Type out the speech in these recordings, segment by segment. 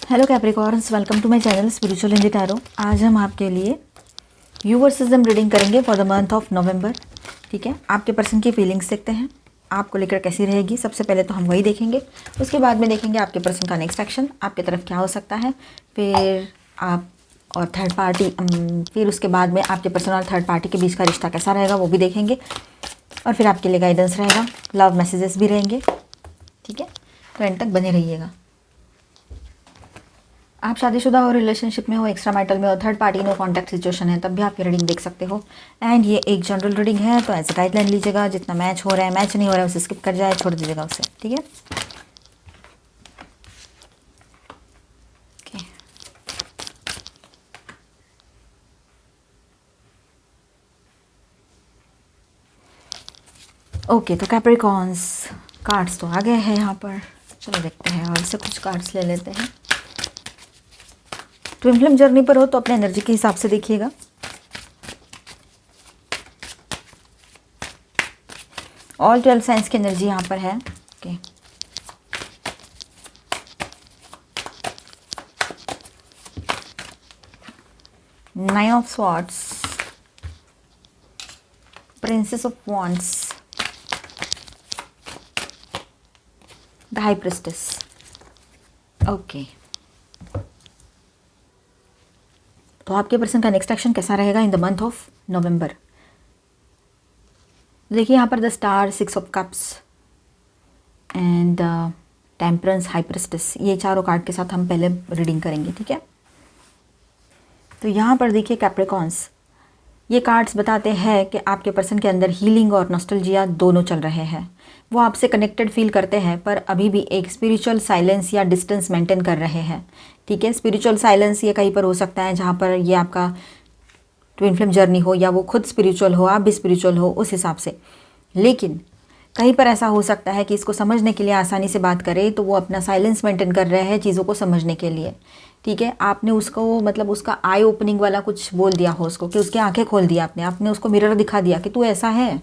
Hello Capricorns, welcome to my channel spiritual angel tarot. आज हम आपके लिए यू वर्सेस देम रीडिंग करेंगे for the month of November. ठीक है, आपके पर्सन की फीलिंग्स देखते हैं, आपको लेकर कैसी रहेगी। सबसे पहले तो हम वही देखेंगे, उसके बाद में देखेंगे आपके पर्सन का नेक्स्ट एक्शन आपकी तरफ क्या हो सकता है, फिर आप और थर्ड पार्टी, फिर उसके बाद में आपके पर्सन और थर्ड पार्टी के बीच का रिश्ता कैसा रहेगा वो भी देखेंगे, और फिर आपके लिए गाइडेंस रहेगा, लव मैसेजेस भी रहेंगे। ठीक है, तो एंड तक बने रहिएगा। आप शादीशुदा हो, रिलेशनशिप में हो, एक्स्ट्रा मैरिटल में हो, third party no contact situation है, तब भी आप ये रीडिंग देख सकते हो। एंड ये एक जनरल रीडिंग है, तो एज ए गाइडलाइन लीजिएगा। जितना मैच हो रहा है, मैच नहीं हो रहा है उसे स्किप कर जाए, छोड़ दीजिएगा उसे। ठीक है, ओके। तो कैप्रिकॉर्न्स कार्ड्स तो आ गए हैं यहाँ पर। चलो देखते हैं, और से कुछ कार्ड्स ले लेते हैं। ट्विन फ्लेम जर्नी पर हो तो अपने एनर्जी के हिसाब से देखिएगा। ऑल 12 साइंस की एनर्जी यहाँ पर है। Okay, nine of swords, princess of wands, the high priestess. Okay, तो आपके पर्सन का नेक्स्ट एक्शन कैसा रहेगा इन द मंथ ऑफ नवंबर। देखिए यहाँ पर the star, 6 of cups and temperance, high priestess, ये चारों कार्ड के साथ हम पहले रीडिंग करेंगे। ठीक है, तो यहाँ पर देखिए कैप्रिकॉर्न्स, ये कार्ड्स बताते हैं कि आपके पर्सन के अंदर हीलिंग और नॉस्टैल्जिया दोनों चल रहे हैं। वो आपसे कनेक्टेड फील करते हैं, पर अभी भी एक स्पिरिचुअल साइलेंस या डिस्टेंस मेंटेन कर रहे हैं। ठीक है, स्पिरिचुअल साइलेंस ये कहीं पर हो सकता है जहाँ पर ये आपका ट्विन फ्लेम जर्नी हो, या वो खुद स्पिरिचुअल हो, आप भी स्पिरिचुअल हो, उस हिसाब से। लेकिन कहीं पर ऐसा हो सकता है कि इसको समझने के लिए आसानी से बात करें तो वो अपना साइलेंस मेंटेन कर रहे हैं चीज़ों को समझने के लिए। ठीक है, आपने उसको मतलब उसका आई ओपनिंग वाला कुछ बोल दिया हो उसको, कि उसकी आंखें खोल दिया आपने उसको मिरर दिखा दिया कि तू ऐसा है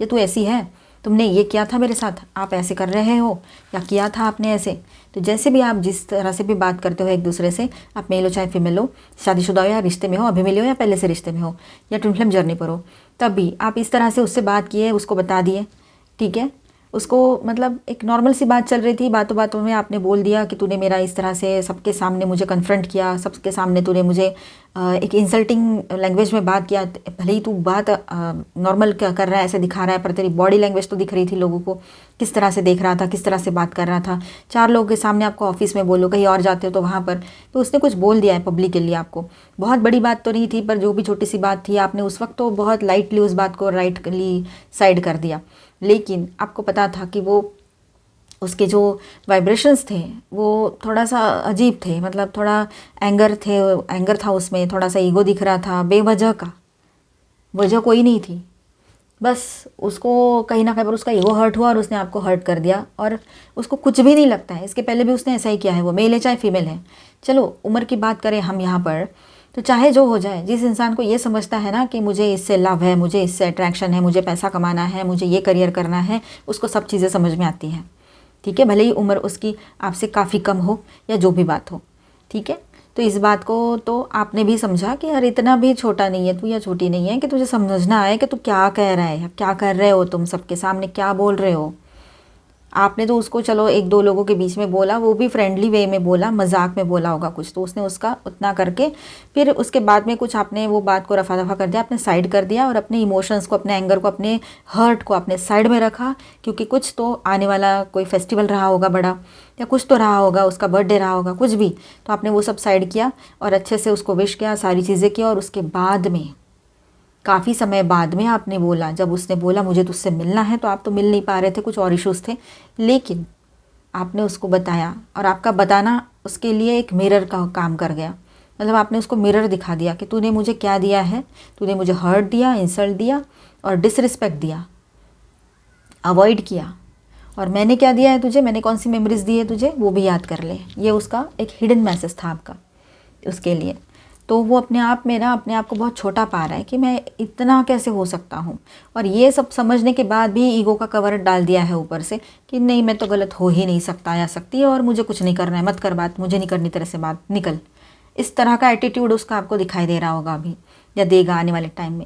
या तू ऐसी है, तुमने ये किया था मेरे साथ, आप ऐसे कर रहे हो या किया था आपने ऐसे। तो जैसे भी आप जिस तरह से भी बात करते हो एक दूसरे से, आप मेल हो चाहे फीमेल हो, शादीशुदा हो या रिश्ते में हो, अभी मिले हो या पहले से रिश्ते में हो, या ट्विन फ्लेम जर्नी पर हो, तब भी आप इस तरह से उससे बात किए, उसको बता दिए। ठीक है, उसको मतलब एक नॉर्मल सी बात चल रही थी, बातों बातों में आपने बोल दिया कि तूने मेरा इस तरह से सबके सामने मुझे कन्फ्रंट किया, सबके सामने तूने मुझे एक इंसल्टिंग लैंग्वेज में बात किया। भले ही तू बात नॉर्मल कर रहा है, ऐसे दिखा रहा है, पर तेरी बॉडी लैंग्वेज तो दिख रही थी लोगों को, किस तरह से देख रहा था, किस तरह से बात कर रहा था। 4 लोगों के सामने आपको ऑफिस में बोलो, कहीं और जाते हो तो वहाँ पर, तो उसने कुछ बोल दिया है पब्लिक के लिए आपको। बहुत बड़ी बात तो नहीं थी, पर जो भी छोटी सी बात थी, आपने उस वक्त तो बहुत लाइटली उस बात को राइटली साइड कर दिया। लेकिन आपको पता था कि वो उसके जो वाइब्रेशंस थे वो थोड़ा सा अजीब थे, मतलब थोड़ा एंगर था उसमें, थोड़ा सा ईगो दिख रहा था, बेवजह का, वजह कोई नहीं थी, बस उसको कहीं ना कहीं पर उसका ईगो हर्ट हुआ और उसने आपको हर्ट कर दिया। और उसको कुछ भी नहीं लगता है, इसके पहले भी उसने ऐसा ही किया है, वो मेल है चाहे फीमेल है। चलो उम्र की बात करें हम यहाँ पर, तो चाहे जो हो जाए, जिस इंसान को ये समझता है ना कि मुझे इससे लव है, मुझे इससे अट्रैक्शन है, मुझे पैसा कमाना है, मुझे ये करियर करना है, उसको सब चीज़ें समझ में आती हैं। ठीक है, भले ही उम्र उसकी आपसे काफ़ी कम हो या जो भी बात हो। ठीक है, तो इस बात को तो आपने भी समझा कि यार इतना भी छोटा नहीं है तू या छोटी नहीं है कि तुझे समझना है कि तू क्या कह रहा है, क्या कर रहे हो, तुम सबके सामने क्या बोल रहे हो। आपने तो उसको चलो 1-2 लोगों के बीच में बोला, वो भी फ्रेंडली वे में बोला, मजाक में बोला होगा कुछ, तो उसने उसका उतना करके फिर उसके बाद में कुछ आपने वो बात को रफा दफा कर दिया, आपने साइड कर दिया, और अपने इमोशंस को, अपने एंगर को, अपने हर्ट को अपने साइड में रखा, क्योंकि कुछ तो आने वाला कोई फेस्टिवल रहा होगा बड़ा, या कुछ तो रहा होगा, उसका बर्थडे रहा होगा, कुछ भी, तो आपने वो सब साइड किया और अच्छे से उसको विश किया, सारी चीज़ें किया। और उसके बाद में काफ़ी समय बाद में आपने बोला, जब उसने बोला मुझे तुझसे मिलना है, तो आप तो मिल नहीं पा रहे थे, कुछ और इश्यूज़ थे, लेकिन आपने उसको बताया, और आपका बताना उसके लिए एक मिरर का काम कर गया। मतलब आपने उसको मिरर दिखा दिया कि तूने मुझे क्या दिया है, तूने मुझे हर्ट दिया, इंसल्ट दिया और डिसरिस्पेक्ट दिया, अवॉइड किया, और मैंने क्या दिया है तुझे, मैंने कौन सी मेमोरीज दी है तुझे, वो भी याद कर ले। ये उसका एक हिडन मैसेज था आपका उसके लिए। तो वो अपने आप में ना अपने आप को बहुत छोटा पा रहा है कि मैं इतना कैसे हो सकता हूँ। और ये सब समझने के बाद भी ईगो का कवर डाल दिया है ऊपर से कि नहीं, मैं तो गलत हो ही नहीं सकता या सकती है और मुझे कुछ नहीं करना है, मत कर बात, मुझे नहीं करनी तेरे से बात, निकल। इस तरह का एटीट्यूड उसका आपको दिखाई दे रहा होगा अभी, या देगा आने वाले टाइम में।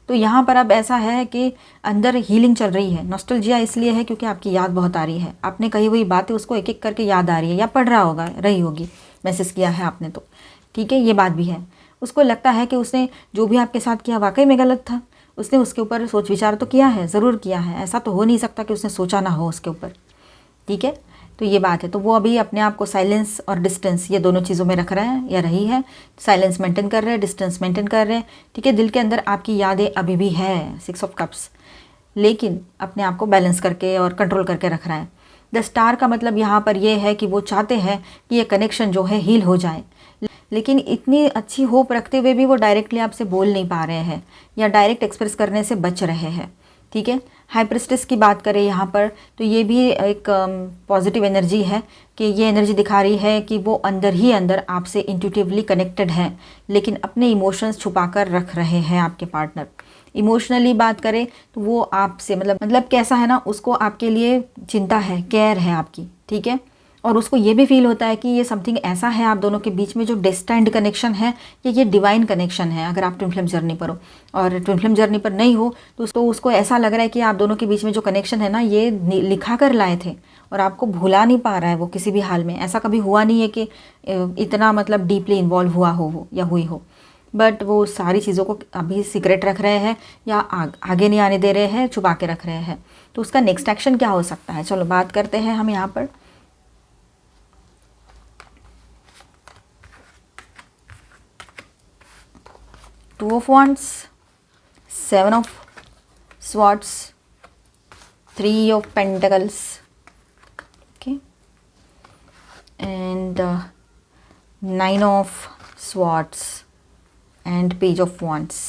तो यहाँ पर अब ऐसा है कि अंदर हीलिंग चल रही है। नॉस्टैल्जिया इसलिए है क्योंकि आपकी याद बहुत आ रही है, आपने कही हुई बातें उसको एक एक करके याद आ रही है, या पढ़ रहा होगा, रही होगी, मैसेज किया है आपने तो, ठीक है, ये बात भी है। उसको लगता है कि उसने जो भी आपके साथ किया वाकई में गलत था, उसने उसके ऊपर सोच विचार तो किया है, ज़रूर किया है, ऐसा तो हो नहीं सकता कि उसने सोचा ना हो उसके ऊपर, ठीक है। तो ये बात है। तो वो अभी अपने आप को साइलेंस और डिस्टेंस, ये दोनों चीज़ों में रख रहा है या रही है। साइलेंस मेंटेन कर रहे हैं, डिस्टेंस मेंटेन कर रहे हैं, ठीक है। दिल के अंदर आपकी यादें अभी भी है, 6 ऑफ कप्स, लेकिन अपने आप को बैलेंस करके और कंट्रोल करके रख रहा है। द स्टार का मतलब यहाँ पर ये है कि वो चाहते हैं कि ये कनेक्शन जो है हील हो जाए, लेकिन इतनी अच्छी होप रखते हुए भी वो डायरेक्टली आपसे बोल नहीं पा रहे हैं या डायरेक्ट एक्सप्रेस करने से बच रहे हैं, ठीक है। हाई प्रीस्टेस की बात करें यहाँ पर, तो ये भी एक पॉजिटिव एनर्जी है कि ये एनर्जी दिखा रही है कि वो अंदर ही अंदर आपसे इंट्यूटिवली कनेक्टेड हैं, लेकिन अपने इमोशंस छुपा कर रख रहे हैं आपके पार्टनर। इमोशनली बात करें तो वो आपसे मतलब कैसा है ना, उसको आपके लिए चिंता है, केयर है आपकी, ठीक है। और उसको ये भी फील होता है कि ये समथिंग ऐसा है आप दोनों के बीच में जो डेस्टाइन्ड कनेक्शन है, या ये डिवाइन कनेक्शन है। अगर आप ट्विन फ्लेम जर्नी पर हो, और ट्विन फ्लेम जर्नी पर नहीं हो तो उसको ऐसा लग रहा है कि आप दोनों के बीच में जो कनेक्शन है ना, ये लिखा कर लाए थे और आपको भुला नहीं पा रहा है वो किसी भी हाल में। ऐसा कभी हुआ नहीं है कि इतना मतलब डीपली इन्वॉल्व हुआ हो वो या हुई हो, बट वो सारी चीज़ों को अभी सीक्रेट रख रहे हैं या आगे नहीं आने दे रहे हैं, छुपा के रख रहे हैं। तो उसका नेक्स्ट एक्शन क्या हो सकता है, चलो बात करते हैं हम यहाँ पर। Two of Wands, Seven of Swords, Three of Pentacles, okay, and Nine of Swords and Page of Wands,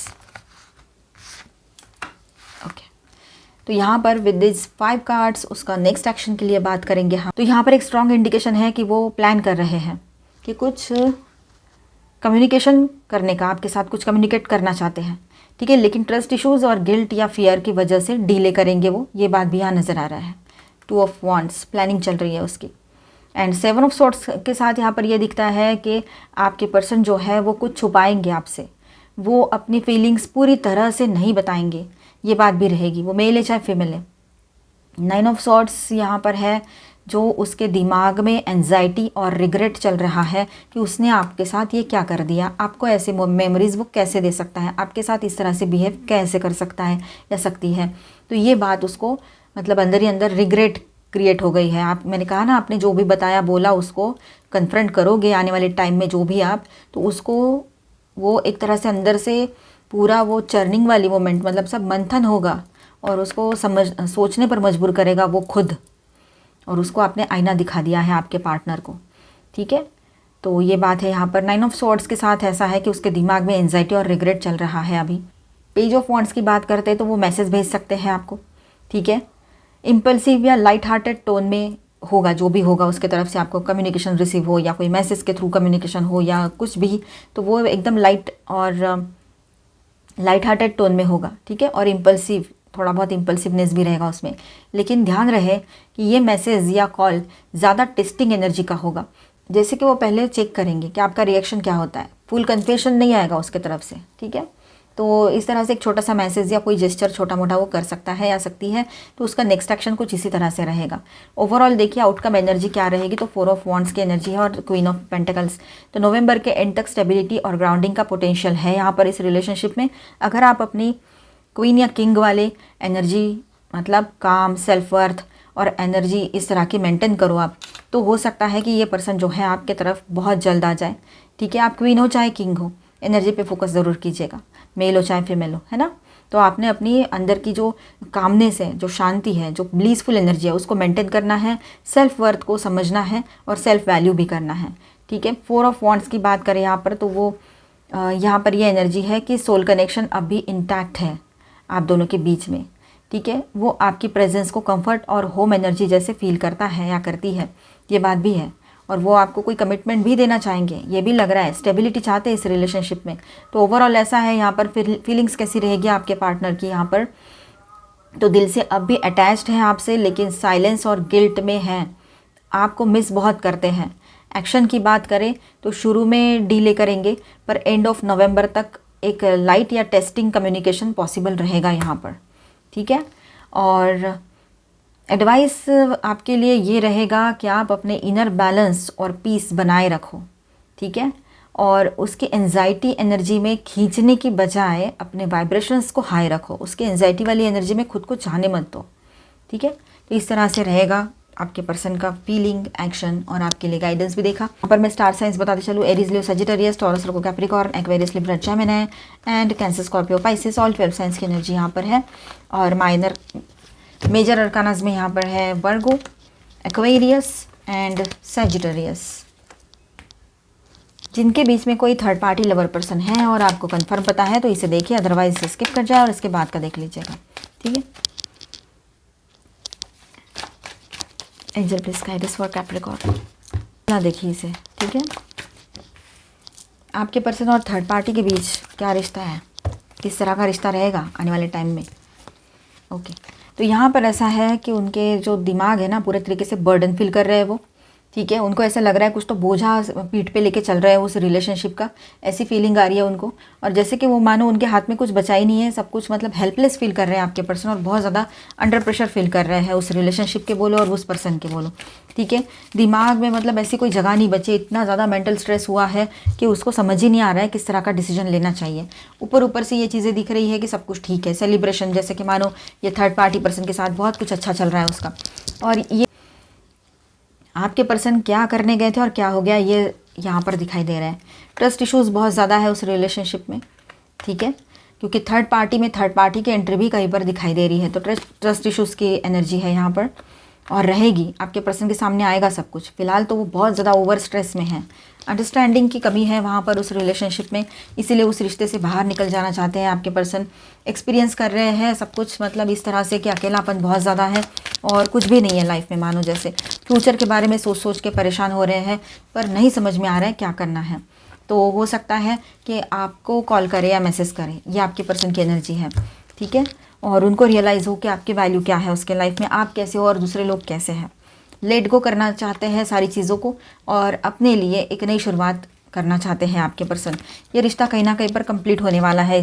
okay। तो यहाँ पर विद दिस 5 कार्ड्स उसका नेक्स्ट एक्शन के लिए बात करेंगे हम। तो यहाँ पर एक स्ट्रॉन्ग इंडिकेशन है कि वो प्लान कर रहे हैं कि कुछ कम्युनिकेशन करने का, आपके साथ कुछ कम्युनिकेट करना चाहते हैं, ठीक है, लेकिन ट्रस्ट इश्यूज़ और गिल्ट या फियर की वजह से डिले करेंगे वो, ये बात भी यहाँ नज़र आ रहा है। 2 ऑफ वॉन्ड्स, प्लानिंग चल रही है उसकी। एंड 7 ऑफ सॉर्ड्स के साथ यहाँ पर ये दिखता है कि आपके पर्सन जो है वो कुछ छुपाएंगे आपसे, वो अपनी फीलिंग्स पूरी तरह से नहीं बताएंगे, ये बात भी रहेगी, वो मेल है चाहे फीमेल है। 9 ऑफ सॉर्ड्स यहाँ पर है, जो उसके दिमाग में एंजाइटी और रिग्रेट चल रहा है कि उसने आपके साथ ये क्या कर दिया, आपको ऐसे मेमोरीज वो कैसे दे सकता है, आपके साथ इस तरह से बिहेव कैसे कर सकता है या सकती है। तो ये बात उसको मतलब अंदर ही अंदर रिग्रेट क्रिएट हो गई है। आप, मैंने कहा ना, आपने जो भी बताया बोला उसको कन्फ्रंट करोगे आने वाले टाइम में जो भी आप, तो उसको वो एक तरह से अंदर से पूरा वो चर्निंग वाली मोमेंट, मतलब सब मंथन होगा और उसको सोचने पर मजबूर करेगा वो खुद, और उसको आपने आईना दिखा दिया है आपके पार्टनर को, ठीक है। तो ये बात है यहाँ पर। 9 ऑफ सॉर्ड्स के साथ ऐसा है कि उसके दिमाग में एंजाइटी और रिग्रेट चल रहा है अभी। पेज ऑफ वॉन्ड्स की बात करते हैं तो वो मैसेज भेज सकते हैं आपको, ठीक है, इम्पल्सिव या लाइट हार्टेड टोन में होगा, जो भी होगा उसके तरफ से आपको कम्युनिकेशन रिसीव हो या कोई मैसेज के थ्रू कम्युनिकेशन हो या कुछ भी, तो वो एकदम लाइट और लाइट हार्टेड टोन में होगा, ठीक है, और इम्पल्सिव, थोड़ा बहुत इम्पल्सिवनेस भी रहेगा उसमें। लेकिन ध्यान रहे कि ये मैसेज या कॉल ज़्यादा टेस्टिंग एनर्जी का होगा, जैसे कि वो पहले चेक करेंगे कि आपका रिएक्शन क्या होता है, फुल कन्फेशन नहीं आएगा उसके तरफ से, ठीक है। तो इस तरह से एक छोटा सा मैसेज या कोई जेस्चर छोटा मोटा वो कर सकता है या सकती है, तो उसका नेक्स्ट एक्शन कुछ इसी तरह से रहेगा। ओवरऑल देखिए आउटकम एनर्जी क्या रहेगी, तो 4 ऑफ वॉन्ड्स की एनर्जी है और क्वीन ऑफ पेंटिकल्स। तो नवंबर के एंड तक स्टेबिलिटी और ग्राउंडिंग का पोटेंशियल है यहाँ पर इस रिलेशनशिप में। अगर आप अपनी क्वीन या किंग वाले एनर्जी, मतलब काम, सेल्फ वर्थ और एनर्जी इस तरह की मेंटेन करो आप, तो हो सकता है कि ये पर्सन जो है आपके तरफ बहुत जल्द आ जाए, ठीक है। आप क्वीन हो चाहे किंग हो, एनर्जी पे फोकस ज़रूर कीजिएगा, मेल हो चाहे फीमेल हो, है ना। तो आपने अपनी अंदर की जो कामनेस है, जो शांति है, जो ब्लीसफुल एनर्जी है, उसको मेंटेन करना है, सेल्फ वर्थ को समझना है और सेल्फ वैल्यू भी करना है, ठीक है। 4 ऑफ वॉन्ड्स की बात करें यहाँ पर, तो वो यहाँ पर ये एनर्जी है कि सोल कनेक्शन अब भी इंटैक्ट है आप दोनों के बीच में, ठीक है। वो आपकी प्रेजेंस को कंफर्ट और होम एनर्जी जैसे फील करता है या करती है, ये बात भी है। और वो आपको कोई कमिटमेंट भी देना चाहेंगे, ये भी लग रहा है, स्टेबिलिटी चाहते हैं इस रिलेशनशिप में। तो ओवरऑल ऐसा है यहाँ पर फीलिंग्स कैसी रहेगी आपके पार्टनर की यहाँ पर, तो दिल से अब भी अटैच्ड है आपसे, लेकिन साइलेंस और गिल्ट में है, आपको मिस बहुत करते हैं। एक्शन की बात करें तो शुरू में डीले करेंगे, पर एंड ऑफ नवंबर तक एक लाइट या टेस्टिंग कम्युनिकेशन पॉसिबल रहेगा यहाँ पर, ठीक है। और एडवाइस आपके लिए ये रहेगा कि आप अपने इनर बैलेंस और पीस बनाए रखो, ठीक है। और उसकी एंजाइटी एनर्जी में खींचने की बजाय अपने वाइब्रेशंस को हाई रखो, उसके एंजाइटी वाली एनर्जी में खुद को जाने मत दो, ठीक है। तो इस तरह से रहेगा आपके पर्सन का फीलिंग, एक्शन, और आपके लिए गाइडेंस भी देखा। यहाँ पर मैं स्टार साइंस बताते चलूँ, Aries, Leo, Sagittarius, taurus, Virgo, Capricorn, Aquarius, Libra, Gemini and cancer, Scorpio, Pisces, all 12 science की एनर्जी यहाँ पर है। और मेजर अरकानाज में यहाँ पर है वर्गो, एक्वेरियस एंड सजिटेरियस। जिनके बीच में कोई थर्ड पार्टी लवर पर्सन है और आपको कंफर्म पता है तो इसे देखिए, अदरवाइज इसे स्किप कर जाए और इसके बाद का देख लीजिएगा, ठीक है। Angel please guide us for Capricorn, ना देखिए इसे, ठीक है। आपके पर्सन और थर्ड पार्टी के बीच क्या रिश्ता है, किस तरह का रिश्ता रहेगा आने वाले टाइम में, ओके। तो यहाँ पर ऐसा है कि उनके जो दिमाग है ना, पूरे तरीके से बर्डन फील कर रहे हैं वो, ठीक है। उनको ऐसा लग रहा है कुछ तो बोझा पीठ पे लेके चल रहा है उस रिलेशनशिप का, ऐसी फीलिंग आ रही है उनको। और जैसे कि वो मानो उनके हाथ में कुछ बचा ही नहीं है, सब कुछ मतलब हेल्पलेस फील कर रहे हैं आपके पर्सन, और बहुत ज़्यादा अंडर प्रेशर फील कर रहे हैं उस रिलेशनशिप के बोलो और उस पर्सन के बोलो, ठीक है। दिमाग में मतलब ऐसी कोई जगह नहीं बची, इतना ज़्यादा मेंटल स्ट्रेस हुआ है कि उसको समझ ही नहीं आ रहा है किस तरह का डिसीजन लेना चाहिए। ऊपर ऊपर से ये चीज़ें दिख रही है कि सब कुछ ठीक है, सेलिब्रेशन, जैसे कि मानो ये थर्ड पार्टी पर्सन के साथ बहुत कुछ अच्छा चल रहा है उसका, और ये आपके पर्सन क्या करने गए थे और क्या हो गया ये यहाँ पर दिखाई दे रहा है। ट्रस्ट इश्यूज़ बहुत ज़्यादा है उस रिलेशनशिप में, ठीक है, क्योंकि थर्ड पार्टी में थर्ड पार्टी की एंट्री भी कहीं पर दिखाई दे रही है, तो ट्रस्ट इश्यूज़ की एनर्जी है यहाँ पर और रहेगी। आपके पर्सन के सामने आएगा सब कुछ, फिलहाल तो वो बहुत ज़्यादा ओवर स्ट्रेस में है, अंडरस्टैंडिंग की कमी है वहाँ पर उस रिलेशनशिप में, इसीलिए उस रिश्ते से बाहर निकल जाना चाहते हैं आपके पर्सन। एक्सपीरियंस कर रहे हैं सब कुछ मतलब इस तरह से कि अकेलापन बहुत ज़्यादा है और कुछ भी नहीं है लाइफ में, मानो जैसे फ्यूचर के बारे में सोच सोच के परेशान हो रहे हैं, पर नहीं समझ में आ रहा है क्या करना है। तो हो सकता है कि आपको कॉल करे या मैसेज करे, ये आपके पर्सन की एनर्जी है, ठीक है। और उनको रियलाइज़ हो कि आपकी वैल्यू क्या है उसके लाइफ में, आप कैसे हो और दूसरे लोग कैसे हैं। लेट गो करना चाहते हैं सारी चीज़ों को और अपने लिए एक नई शुरुआत करना चाहते हैं आपके पर्सन। ये रिश्ता कहीं ना कहीं पर कंप्लीट होने वाला है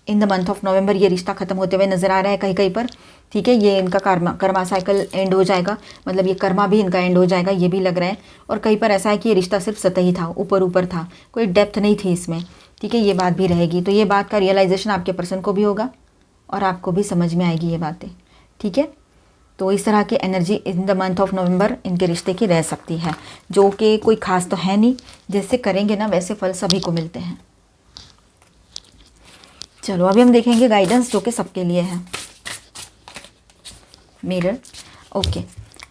इन द मंथ ऑफ नवंबर, ये रिश्ता ख़त्म होते हुए नज़र आ रहा है कहीं कहीं पर, ठीक है। ये इनका कर्मा साइकिल एंड हो जाएगा, मतलब ये कर्मा भी इनका एंड हो जाएगा, ये भी लग रहा है। और कहीं पर ऐसा है कि ये रिश्ता सिर्फ सतही था, ऊपर ऊपर था, कोई डेप्थ नहीं थी इसमें, ठीक है। ये बात भी रहेगी, तो ये बात का रियलाइजेशन आपके पर्सन को भी होगा और आपको भी समझ में आएगी ये बातें, ठीक है। तो इस तरह की energy in the month of नवंबर इनके रिश्ते की रह सकती है, जो कि कोई खास तो है नहीं, जैसे करेंगे ना वैसे फल सभी को मिलते हैं। चलो अभी हम देखेंगे गाइडेंस जो कि सबके लिए है। Mirror, okay.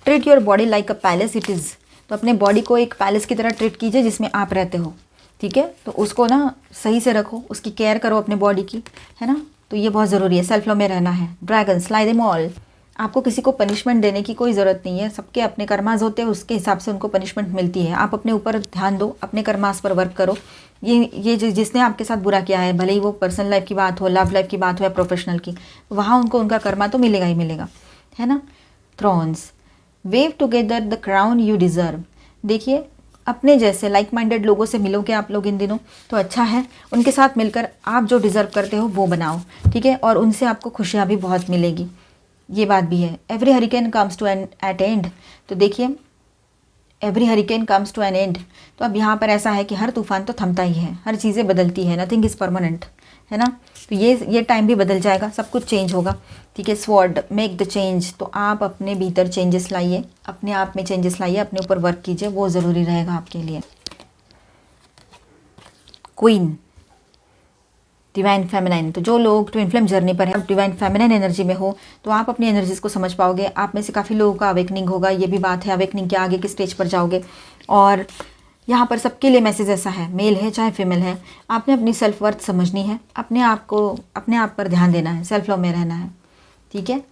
Treat your body like a palace it is, तो अपने बॉडी को एक पैलेस की तरह ट्रीट कीजिए जिसमें आप रहते हो, ठीक है। तो उसको ना सही से रखो, उसकी केयर करो अपने बॉडी की, है ना। तो ये बहुत ज़रूरी है, सेल्फ लव में रहना है। ड्रैगन, स्लाई देम ऑल, आपको किसी को पनिशमेंट देने की कोई ज़रूरत नहीं है, सबके अपने कर्मास होते हैं, उसके हिसाब से उनको पनिशमेंट मिलती है। आप अपने ऊपर ध्यान दो, अपने कर्मास पर वर्क करो। ये जिसने आपके साथ बुरा किया है, भले ही वो पर्सनल लाइफ की बात हो, लव लाइफ की बात हो या प्रोफेशनल की, वहाँ उनको उनका कर्मा तो मिलेगा ही मिलेगा, है ना। Thrones, wave together the crown you deserve, देखिए अपने जैसे लाइक माइंडेड लोगों से मिलोगे आप लोग इन दिनों तो अच्छा है, उनके साथ मिलकर आप जो डिज़र्व करते हो वो बनाओ, ठीक है। और उनसे आपको खुशियाँ भी बहुत मिलेगी, ये बात भी है। Every hurricane comes to an at end, तो देखिए every hurricane comes to an end, तो अब यहाँ पर ऐसा है कि हर तूफान तो थमता ही है, हर चीज़ें बदलती है, नथिंग इज़ परमानेंट, है ना। तो ये टाइम भी बदल जाएगा, सब कुछ चेंज होगा, ठीक है। स्वॉर्ड, मेक द चेंज, तो आप अपने भीतर चेंजेस लाइए, अपने आप में चेंजेस लाइए, अपने ऊपर वर्क कीजिए, वो ज़रूरी रहेगा आपके लिए। क्वीन, डिवाइन फेमिनाइन, तो जो लोग ट्विन फ्लेम जर्नी पर है, डिवाइन फेमिनाइन एनर्जी में हो तो आप अपनी एनर्जीज को समझ पाओगे। आप में से काफ़ी लोगों का अवेकनिंग होगा, ये भी बात है, अवेकनिंग के आगे के स्टेज पर जाओगे। और यहाँ पर सबके लिए मैसेज ऐसा है, मेल है चाहे फीमेल है, आपने अपनी सेल्फ वर्थ समझनी है, अपने आप पर ध्यान देना है, सेल्फ लव में रहना है, ठीक है।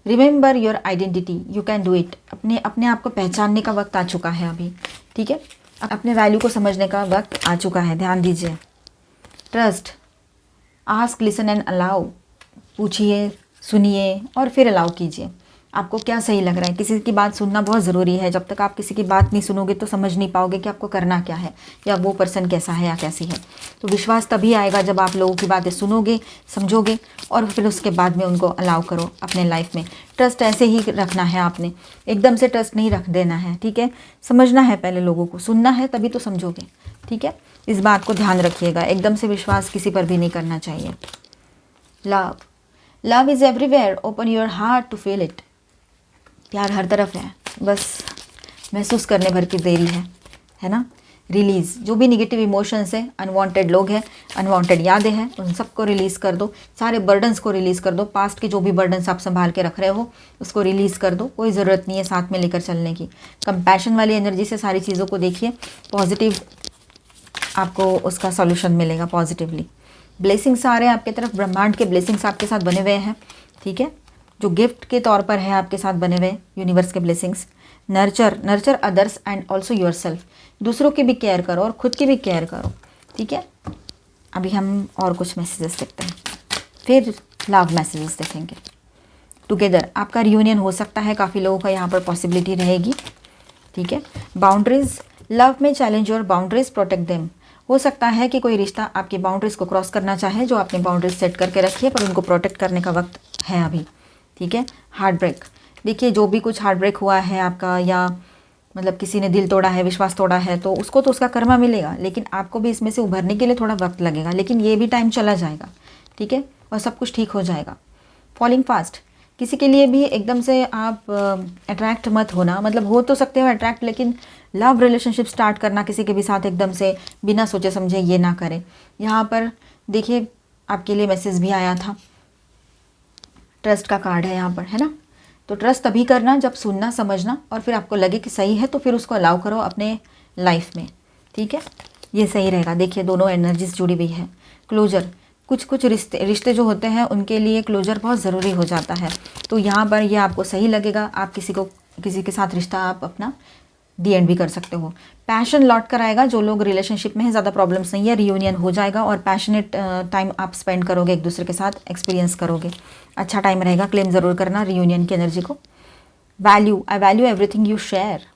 Remember your identity, you can do it. अपने अपने आप को पहचानने का वक्त आ चुका है अभी, ठीक है। अपने वैल्यू को समझने का वक्त आ चुका है, ध्यान दीजिए। Trust, ask, listen and allow, पूछिए, सुनिए और फिर अलाउ कीजिए। आपको क्या सही लग रहा है, किसी की बात सुनना बहुत ज़रूरी है। जब तक आप किसी की बात नहीं सुनोगे तो समझ नहीं पाओगे कि आपको करना क्या है या वो पर्सन कैसा है या कैसी है। तो विश्वास तभी आएगा जब आप लोगों की बातें सुनोगे, समझोगे और फिर उसके बाद में उनको अलाउ करो अपने लाइफ में। ट्रस्ट ऐसे ही रखना है आपने, एकदम से ट्रस्ट नहीं रख देना है, ठीक है। समझना है पहले, लोगों को सुनना है, तभी तो समझोगे, ठीक है। इस बात को ध्यान रखिएगा, एकदम से विश्वास किसी पर भी नहीं करना चाहिए। Love, love is everywhere, open your heart to feel it. प्यार हर तरफ है, बस महसूस करने भर की देरी है ना। रिलीज़, जो भी निगेटिव इमोशंस है, अनवांटेड लोग हैं, अनवांटेड यादें हैं, उन सबको रिलीज़ कर दो। सारे बर्डन्स को रिलीज़ कर दो। पास्ट के जो भी बर्डन्स आप संभाल के रख रहे हो उसको रिलीज़ कर दो। कोई ज़रूरत नहीं है साथ में लेकर चलने की। कंपैशन वाली एनर्जी से सारी चीज़ों को देखिए, पॉजिटिव आपको उसका सॉल्यूशन मिलेगा पॉजिटिवली। ब्लेसिंग्स आ रहे हैं आपकी तरफ, ब्रह्मांड के ब्लेसिंग्स आपके साथ बने हुए हैं, ठीक है, जो गिफ्ट के तौर पर है आपके साथ बने हुए यूनिवर्स के blessings. Nurture others and also yourself, दूसरों की भी केयर करो और ख़ुद की भी केयर करो, ठीक है। अभी हम और कुछ मैसेजेस देखते हैं, फिर लव मैसेजेस देखेंगे। टुगेदर, आपका रियूनियन हो सकता है, काफ़ी लोगों का यहाँ पर पॉसिबिलिटी रहेगी, ठीक है। बाउंड्रीज, लव में challenge your boundaries, protect them. हो सकता है कि कोई रिश्ता आपकी बाउंड्रीज को क्रॉस करना चाहे, जो आपने बाउंड्रीज सेट करके रखी है, पर उनको प्रोटेक्ट करने का वक्त है अभी, ठीक है। हार्ट ब्रेक, देखिए जो भी कुछ हार्ट ब्रेक हुआ है आपका, या मतलब किसी ने दिल तोड़ा है, विश्वास तोड़ा है, तो उसको तो उसका कर्मा मिलेगा, लेकिन आपको भी इसमें से उभरने के लिए थोड़ा वक्त लगेगा, लेकिन ये भी टाइम चला जाएगा, ठीक है, और सब कुछ ठीक हो जाएगा। फॉलिंग फास्ट, किसी के लिए भी एकदम से आप अट्रैक्ट मत होना, मतलब हो तो सकते हो अट्रैक्ट, लेकिन लव रिलेशनशिप स्टार्ट करना किसी के भी साथ एकदम से बिना सोचे समझे ये ना करें। यहाँ पर देखिए आपके लिए मैसेज भी आया था, ट्रस्ट का कार्ड है यहाँ पर, है ना। तो ट्रस्ट तभी करना जब सुनना, समझना और फिर आपको लगे कि सही है तो फिर उसको अलाउ करो अपने लाइफ में, ठीक है, ये सही रहेगा। देखिए दोनों एनर्जीज जुड़ी हुई है। क्लोजर, कुछ रिश्ते जो होते हैं उनके लिए क्लोजर बहुत ज़रूरी हो जाता है, तो यहाँ पर ये आपको सही लगेगा। आप किसी के साथ रिश्ता आप अपना दी एंड भी कर सकते हो। पैशन लौट कर आएगा, जो लोग रिलेशनशिप में हैं, ज़्यादा प्रॉब्लम्स नहीं है, रियूनियन हो जाएगा और पैशनेट टाइम आप स्पेंड करोगे, एक दूसरे के साथ एक्सपीरियंस करोगे, अच्छा टाइम रहेगा। क्लेम ज़रूर करना रियूनियन की एनर्जी को। Value, I value everything you share,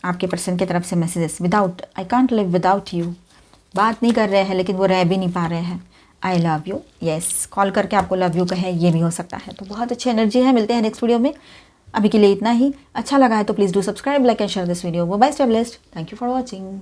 आपके पर्सन की तरफ से messages. Without, I can't live without you, बात नहीं कर रहे हैं लेकिन वो रह भी नहीं पा रहे हैं। I love you, yes, call करके आपको लव यू कहे, ये भी हो सकता है। तो बहुत अच्छी एनर्जी है। मिलते हैं नेक्स्ट वीडियो में, अभी के लिए इतना ही। अच्छा लगा है तो please do subscribe, like and share this video. Bye, stay blessed, thank you for watching.